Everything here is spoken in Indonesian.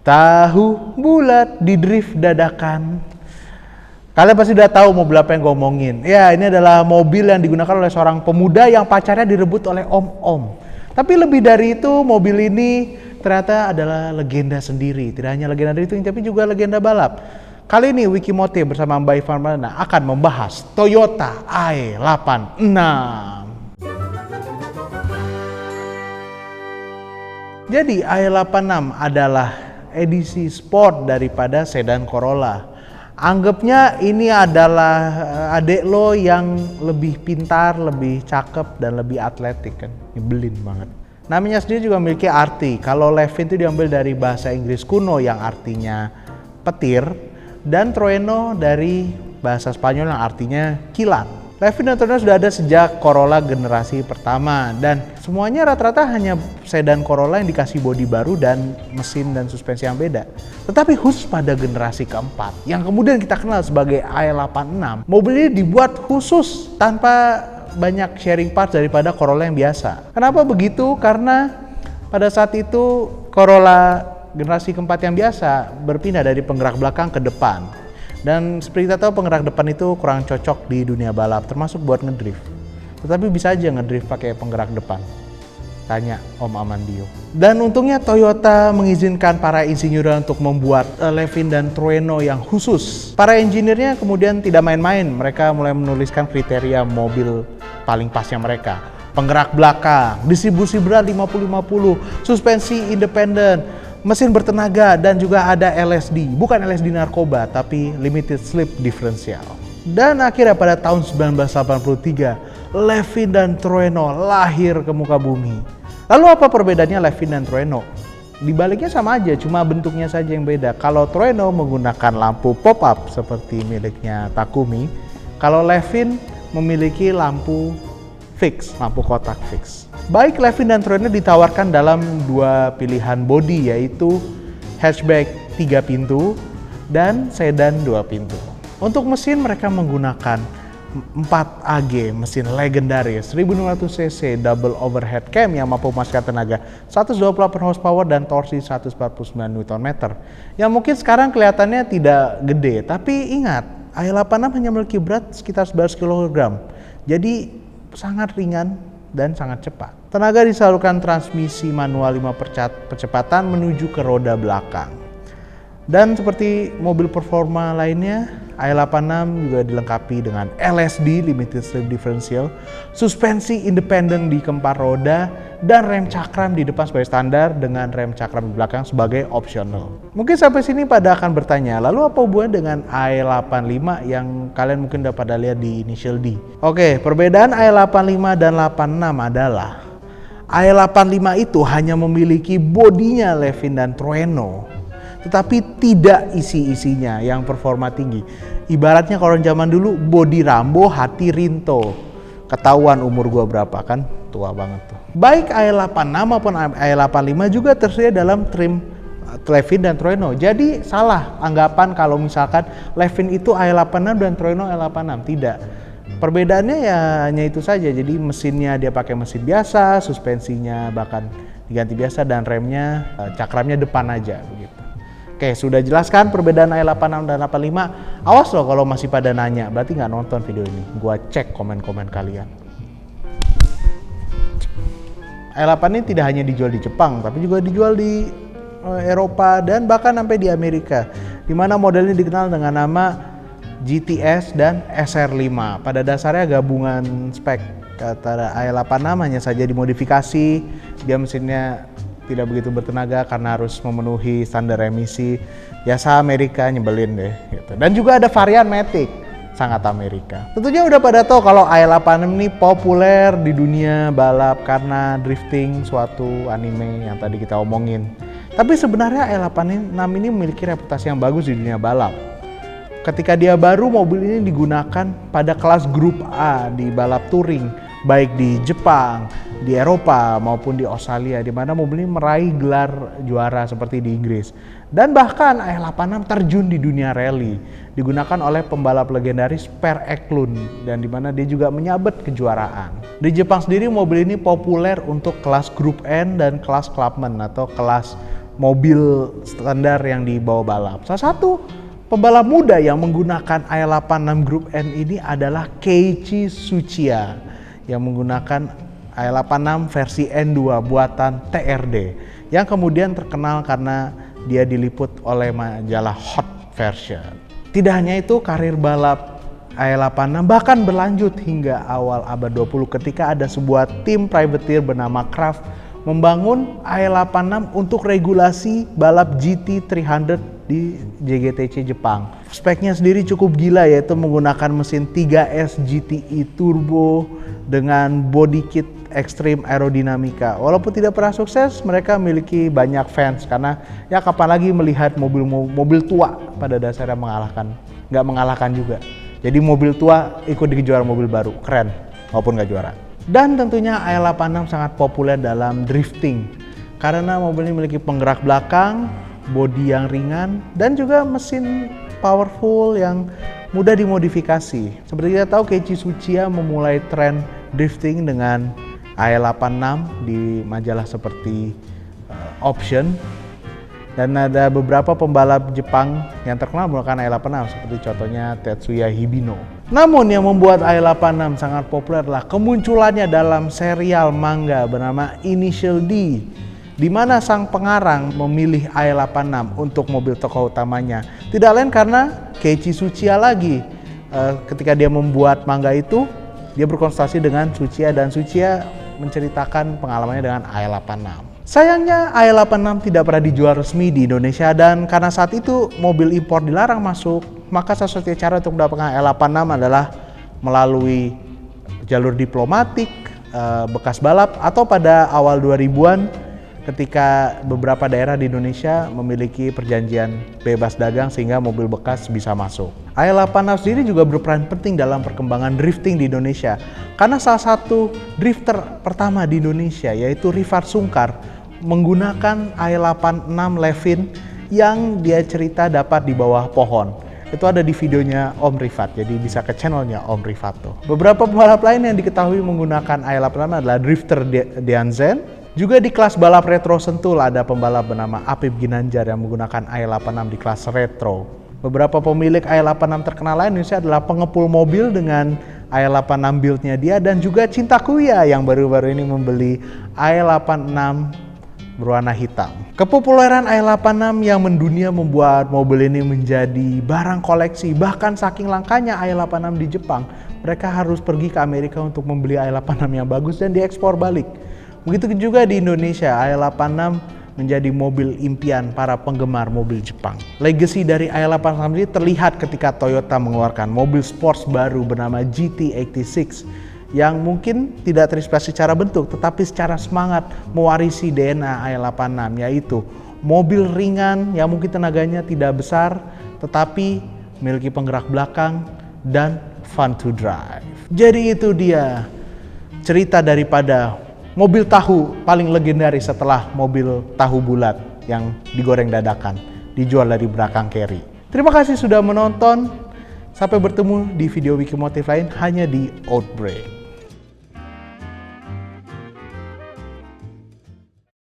Tahu bulat di drift dadakan. Kalian pasti udah tahu mobil apa yang gue omongin. Ya, ini adalah mobil yang digunakan oleh seorang pemuda yang pacarnya direbut oleh om-om. Tapi lebih dari itu, mobil ini ternyata adalah legenda sendiri. Tidak hanya legenda drifting, tapi juga legenda balap. Kali ini Wikimote bersama Mbak Ivan Pradana akan membahas Toyota AE86. Jadi AE86 adalah edisi sport daripada sedan Corolla. Anggapnya ini adalah adik lo yang lebih pintar, lebih cakep, dan lebih atletik kan. Nyebelin banget. Namanya sendiri juga memiliki arti. Kalau Levin itu diambil dari bahasa Inggris kuno yang artinya petir, dan trueno dari bahasa Spanyol yang artinya kilat. Levin dan Trueno sudah ada sejak Corolla generasi pertama, dan semuanya rata-rata hanya sedan Corolla yang dikasih bodi baru dan mesin dan suspensi yang beda. Tetapi khusus pada generasi keempat, yang kemudian kita kenal sebagai AE86, mobil ini dibuat khusus tanpa banyak sharing parts daripada Corolla yang biasa. Kenapa begitu? Karena pada saat itu Corolla generasi keempat yang biasa berpindah dari penggerak belakang ke depan. Dan seperti kita tahu, penggerak depan itu kurang cocok di dunia balap, termasuk buat ngedrift. Tetapi bisa aja ngedrift pakai penggerak depan. Tanya Om Amandio. Dan untungnya Toyota mengizinkan para insinyur untuk membuat Levin dan Trueno yang khusus. Para engineer-nya kemudian tidak main-main, mereka mulai menuliskan kriteria mobil paling pasnya mereka. Penggerak belakang, distribusi berat 50-50, suspensi independen, mesin bertenaga, dan juga ada LSD, bukan LSD narkoba, tapi limited slip differential. Dan akhirnya pada tahun 1983, Levin dan Trueno lahir ke muka bumi. Lalu apa perbedaannya Levin dan Trueno? Di baliknya sama aja, cuma bentuknya saja yang beda. Kalau Trueno menggunakan lampu pop-up seperti miliknya Takumi, kalau Levin memiliki lampu fix, lampu kotak fix. Baik Levin dan Trueno ditawarkan dalam dua pilihan bodi, yaitu hatchback 3 pintu dan sedan 2 pintu. Untuk mesin mereka menggunakan 4AG, mesin legendaris 1600 cc double overhead cam yang mampu memasukkan tenaga 128 horsepower dan torsi 149 Nm. Yang mungkin sekarang kelihatannya tidak gede, tapi ingat, AE86 hanya memiliki berat sekitar 11 kg. Jadi sangat ringan dan sangat cepat. Tenaga disalurkan transmisi manual 5 percepatan menuju ke roda belakang. Dan seperti mobil performa lainnya, AE86 juga dilengkapi dengan LSD limited slip differential, suspensi independen di keempat roda, dan rem cakram di depan sebagai standar dengan rem cakram di belakang sebagai optional. Mungkin sampai sini pada akan bertanya, lalu apa hubungan dengan AE85 yang kalian mungkin udah pada lihat di initial D? Oke, perbedaan AE85 dan 86 adalah AE85 itu hanya memiliki bodinya Levin dan Trueno, tetapi tidak isi-isinya yang performa tinggi. Ibaratnya kalau zaman dulu bodi Rambo, hati Rinto. Ketahuan umur gua berapa kan? Tua banget tuh. Baik AE86 maupun AE85 juga tersedia dalam trim Levin dan Trueno. Jadi salah anggapan kalau misalkan Levin itu AE86 dan Trueno AE86. Tidak. Perbedaannya ya hanya itu saja. Jadi mesinnya dia pakai mesin biasa, suspensinya bahkan diganti biasa, dan remnya cakramnya depan aja begitu. Oke, sudah jelaskan perbedaan AE86 dan 85. Awas loh kalau masih pada nanya, berarti nggak nonton video ini. Gua cek komen-komen kalian. AE8 ini tidak hanya dijual di Jepang, tapi juga dijual di Eropa dan bahkan sampai di Amerika, di mana model ini dikenal dengan nama GTS dan SR5. Pada dasarnya gabungan spek antara AE86, hanya saja dimodifikasi. Dia mesinnya tidak begitu bertenaga karena harus memenuhi standar emisi. Biasa Amerika, nyebelin deh gitu. Dan juga ada varian Matic, sangat Amerika. Tentunya udah pada tahu kalau AE86 ini populer di dunia balap karena drifting, suatu anime yang tadi kita omongin. Tapi sebenarnya AE86 ini memiliki reputasi yang bagus di dunia balap. Ketika dia baru, mobil ini digunakan pada kelas grup A di balap touring, baik di Jepang, di Eropa maupun di Australia, di mana mobil ini meraih gelar juara seperti di Inggris. Dan bahkan AE86 terjun di dunia rally, digunakan oleh pembalap legendaris Per Eklund, dan di mana dia juga menyabet kejuaraan. Di Jepang sendiri mobil ini populer untuk kelas grup N dan kelas Clubman atau kelas mobil standar yang dibawa balap. Salah satu pembalap muda yang menggunakan AE86 Group N ini adalah Keiichi Tsuchiya yang menggunakan AE86 versi N2 buatan TRD yang kemudian terkenal karena dia diliput oleh majalah Hot Version. Tidak hanya itu, karir balap AE86 bahkan berlanjut hingga awal abad 20 ketika ada sebuah tim privateer bernama Craft membangun AE86 untuk regulasi balap GT300 di JGTC Jepang. Speknya sendiri cukup gila, yaitu menggunakan mesin 3S GTI turbo dengan body kit ekstrim aerodinamika. Walaupun tidak pernah sukses, mereka memiliki banyak fans karena ya kapan lagi melihat mobil tua pada dasarnya nggak mengalahkan juga. Jadi mobil tua ikut di kejuaraan mobil baru, keren walaupun nggak juara. Dan tentunya AE86 sangat populer dalam drifting karena mobil ini memiliki penggerak belakang, bodi yang ringan, dan juga mesin powerful yang mudah dimodifikasi. Seperti kita tahu, Keiichi Tsuchiya memulai tren drifting dengan AE86 di majalah seperti Option, dan ada beberapa pembalap Jepang yang terkenal menggunakan AE86 seperti contohnya Tetsuya Hibino. Namun yang membuat AE86 sangat populer adalah kemunculannya dalam serial manga bernama Initial D, di mana sang pengarang memilih AE86 untuk mobil tokoh utamanya. Tidak lain karena Keiichi Tsuchiya lagi. Ketika dia membuat manga itu, dia berkonsultasi dengan Tsuchiya dan Tsuchiya menceritakan pengalamannya dengan AE86. Sayangnya AE86 tidak pernah dijual resmi di Indonesia, dan karena saat itu mobil impor dilarang masuk, maka satu-satunya cara untuk mendapatkan AE86 adalah melalui jalur diplomatik, bekas balap, atau pada awal 2000-an ketika beberapa daerah di Indonesia memiliki perjanjian bebas dagang sehingga mobil bekas bisa masuk. AE86 sendiri juga berperan penting dalam perkembangan drifting di Indonesia karena salah satu drifter pertama di Indonesia yaitu Rifat Sungkar menggunakan AE86 Levin yang dia cerita dapat di bawah pohon. Itu ada di videonya Om Rifat, jadi bisa ke channelnya Om Rifat tuh. Beberapa pembalap lain yang diketahui menggunakan AE86 adalah drifter Dean Zen. Juga di kelas balap retro Sentul ada pembalap bernama Apip Ginanjar yang menggunakan AE86 di kelas retro. Beberapa pemilik AE86 terkenal lain Indonesia adalah pengepul mobil dengan AE86 build-nya dia, dan juga Cinta Kuya yang baru-baru ini membeli AE86 berwarna hitam. Kepopuleran AE86 yang mendunia membuat mobil ini menjadi barang koleksi. Bahkan saking langkanya AE86 di Jepang, mereka harus pergi ke Amerika untuk membeli AE86 yang bagus dan diekspor balik. Begitu juga di Indonesia, AE86 menjadi mobil impian para penggemar mobil Jepang. Legacy dari AE86 ini terlihat ketika Toyota mengeluarkan mobil sports baru bernama GT86 yang mungkin tidak terinspirasi secara bentuk, tetapi secara semangat mewarisi DNA AE86, yaitu mobil ringan yang mungkin tenaganya tidak besar, tetapi memiliki penggerak belakang dan fun to drive. Jadi itu dia cerita daripada mobil tahu paling legendaris setelah mobil tahu bulat yang digoreng dadakan, dijual dari belakang carry. Terima kasih sudah menonton. Sampai bertemu di video Wikimotif lain hanya di Outbreak.